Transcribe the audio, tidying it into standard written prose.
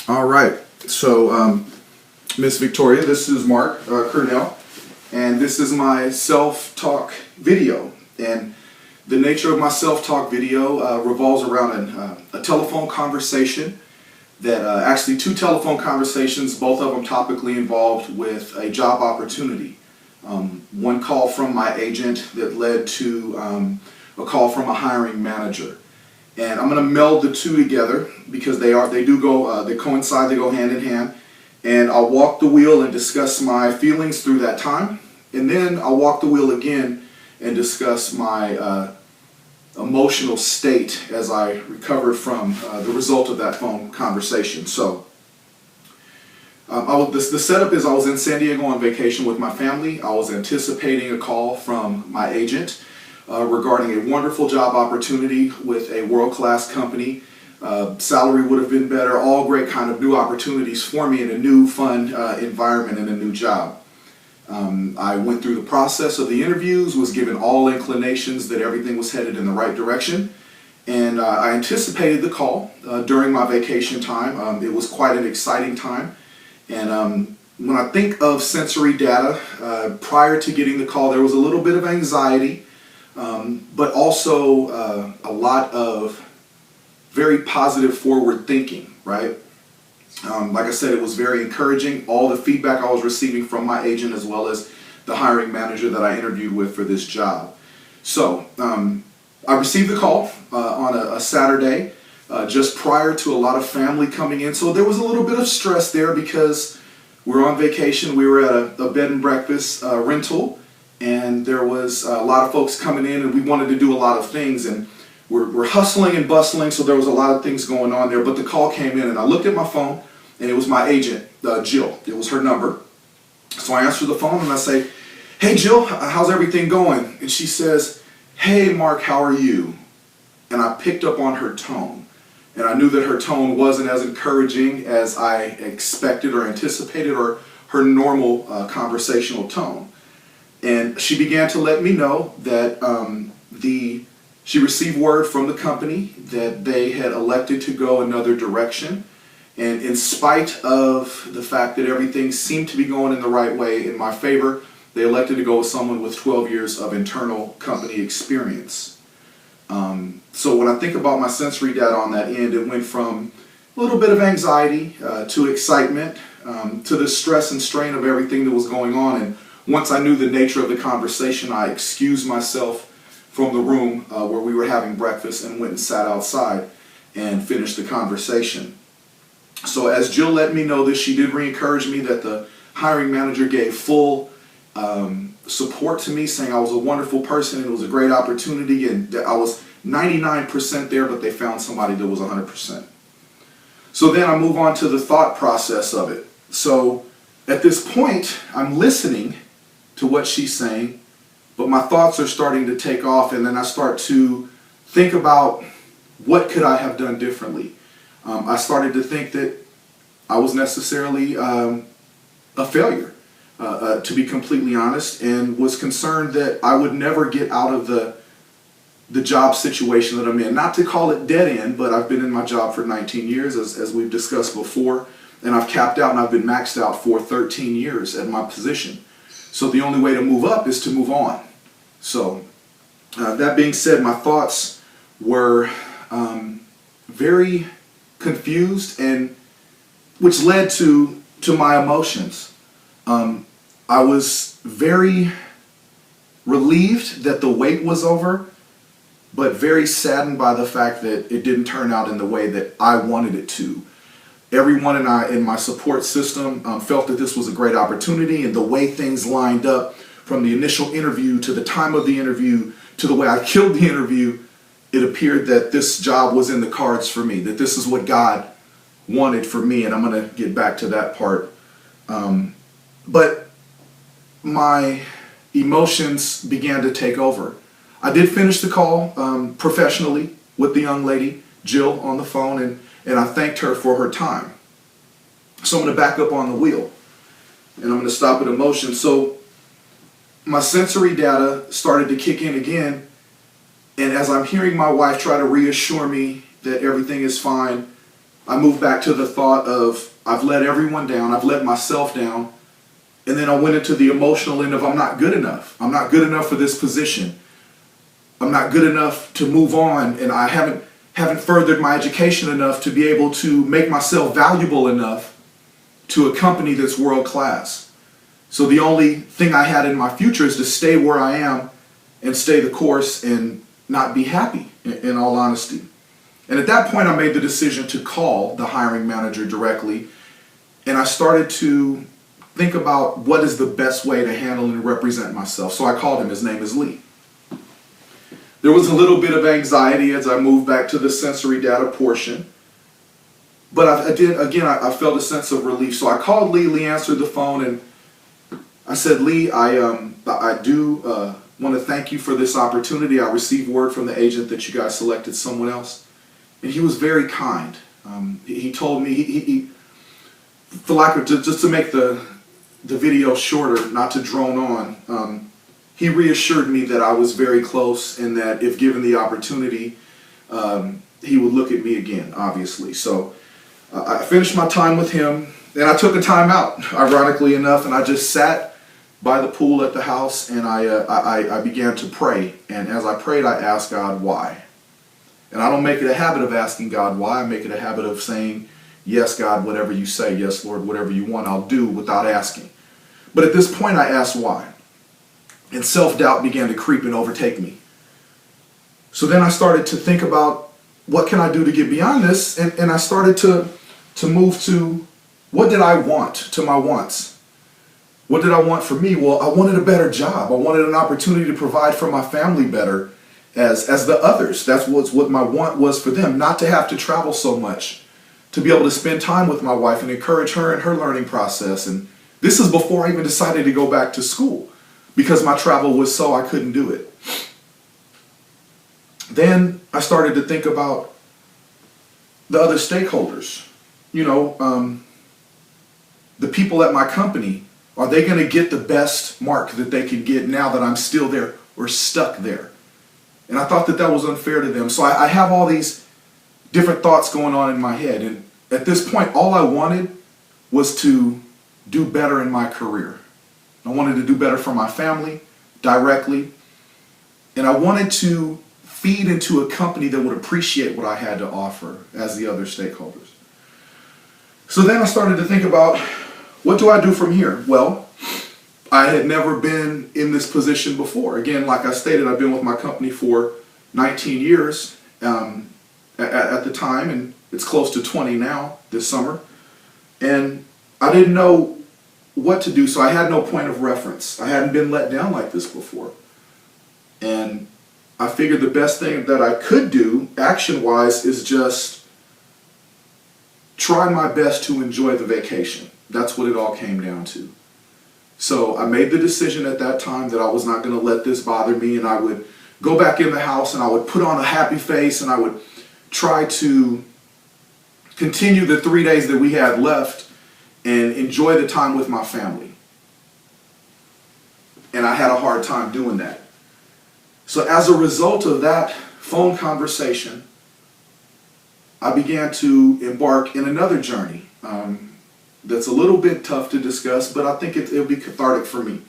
All right. So, Miss Victoria, this is MKernell, and this is my self-talk video. And the nature of my self-talk video revolves around a telephone conversation that actually two telephone conversations, both of them topically involved with a job opportunity. One call from my agent that led to a call from a hiring manager. And I'm going to meld the two together because they coincide, they go hand in hand. And I'll walk the wheel and discuss my feelings through that time. And then I'll walk the wheel again and discuss my emotional state as I recovered from the result of that phone conversation. So the setup is I was in San Diego on vacation with my family. I was anticipating a call from my agent regarding a wonderful job opportunity with a world-class company. Salary would have been better, all great kind of new opportunities for me in a new fun environment and a new job. I went through the process of the interviews, was given all inclinations that everything was headed in the right direction, and I anticipated the call during my vacation time. It was quite an exciting time, and when I think of sensory data, prior to getting the call there was a little bit of anxiety, but also a lot of very positive forward thinking, right? Like I said, it was very encouraging. All the feedback I was receiving from my agent as well as the hiring manager that I interviewed with for this job. So I received the call on a Saturday just prior to a lot of family coming in. So there was a little bit of stress there because we were on vacation. We were at a bed and breakfast rental, and there was a lot of folks coming in, and we wanted to do a lot of things, and we're hustling and bustling, so there was a lot of things going on there. But the call came in, and I looked at my phone, and it was my agent, Jill. It was her number. So I answered the phone, and I say, "Hey, Jill, how's everything going?" And she says, "Hey, Mark, how are you?" And I picked up on her tone, and I knew that her tone wasn't as encouraging as I expected or anticipated, or her normal conversational tone. And she began to let me know that she received word from the company that they had elected to go another direction. And in spite of the fact that everything seemed to be going in the right way in my favor, they elected to go with someone with 12 years of internal company experience. So when I think about my sensory data on that end, it went from a little bit of anxiety to excitement to the stress and strain of everything that was going on. And once I knew the nature of the conversation, I excused myself from the room where we were having breakfast and went and sat outside and finished the conversation. So as Jill let me know this, she did re-encourage me that the hiring manager gave full support to me, saying I was a wonderful person and it was a great opportunity, and that I was 99% there, but they found somebody that was 100%. So then I move on to the thought process of it. So at this point, I'm listening to what she's saying, but my thoughts are starting to take off, and then I start to think about what could I have done differently. I started to think that I was necessarily a failure, to be completely honest, and was concerned that I would never get out of the job situation that I'm in. Not to call it dead end, but I've been in my job for 19 years, as we've discussed before, and I've capped out and I've been maxed out for 13 years at my position. So the only way to move up is to move on. So that being said, my thoughts were very confused, and which led to my emotions. I was very relieved that the wait was over, but very saddened by the fact that it didn't turn out in the way that I wanted it to. Everyone in my support system felt that this was a great opportunity, and the way things lined up from the initial interview to the time of the interview to the way I killed the interview, it appeared that this job was in the cards for me, that this is what God wanted for me, and I'm going to get back to that part. But my emotions began to take over. I did finish the call professionally with the young lady, Jill, on the phone, and I thanked her for her time. So I'm going to back up on the wheel, and I'm going to stop at emotion. So my sensory data started to kick in again, and as I'm hearing my wife try to reassure me that everything is fine, I moved back to the thought of I've let everyone down, I've let myself down, and then I went into the emotional end of I'm not good enough. I'm not good enough for this position. I'm not good enough to move on, and I haven't furthered my education enough to be able to make myself valuable enough to a company that's world class. So the only thing I had in my future is to stay where I am and stay the course and not be happy, in all honesty. And at that point, I made the decision to call the hiring manager directly, and I started to think about what is the best way to handle and represent myself. So I called him. His name is Lee. There was a little bit of anxiety as I moved back to the sensory data portion, but I felt a sense of relief. So I called Lee. Lee answered the phone, and I said, Lee, I do want to thank you for this opportunity. I received word from the agent that you guys selected someone else. And he was very kind. He told me, just to make the video shorter, not to drone on, he reassured me that I was very close and that if given the opportunity, he would look at me again, obviously. So I finished my time with him, and I took a time out, ironically enough, and I just sat by the pool at the house, and I began to pray. And as I prayed, I asked God why. And I don't make it a habit of asking God why. I make it a habit of saying, yes, God, whatever you say, yes, Lord, whatever you want, I'll do without asking. But at this point, I asked why. And self-doubt began to creep and overtake me. So then I started to think about, what can I do to get beyond this? And I started to move to, what did I want, to my wants? What did I want for me? Well, I wanted a better job. I wanted an opportunity to provide for my family better as the others. That's what my want was for them, not to have to travel so much, to be able to spend time with my wife and encourage her in her learning process. And this is before I even decided to go back to school, because my travel was so I couldn't do it. Then I started to think about the other stakeholders. The people at my company, are they going to get the best mark that they can get now that I'm still there or stuck there? And I thought that was unfair to them. So I have all these different thoughts going on in my head. And at this point, all I wanted was to do better in my career. I wanted to do better for my family directly. And I wanted to feed into a company that would appreciate what I had to offer as the other stakeholders. So then I started to think about, what do I do from here? Well, I had never been in this position before. Again, like I stated, I've been with my company for 19 years at the time, and it's close to 20 now this summer. And I didn't know what to do, so I had no point of reference. I hadn't been let down like this before. And I figured the best thing that I could do, action-wise, is just try my best to enjoy the vacation. That's what it all came down to. So I made the decision at that time that I was not going to let this bother me, and I would go back in the house and I would put on a happy face and I would try to continue the 3 days that we had left and enjoy the time with my family. And I had a hard time doing that. So as a result of that phone conversation, I began to embark in another journey that's a little bit tough to discuss, but I think it'll be cathartic for me.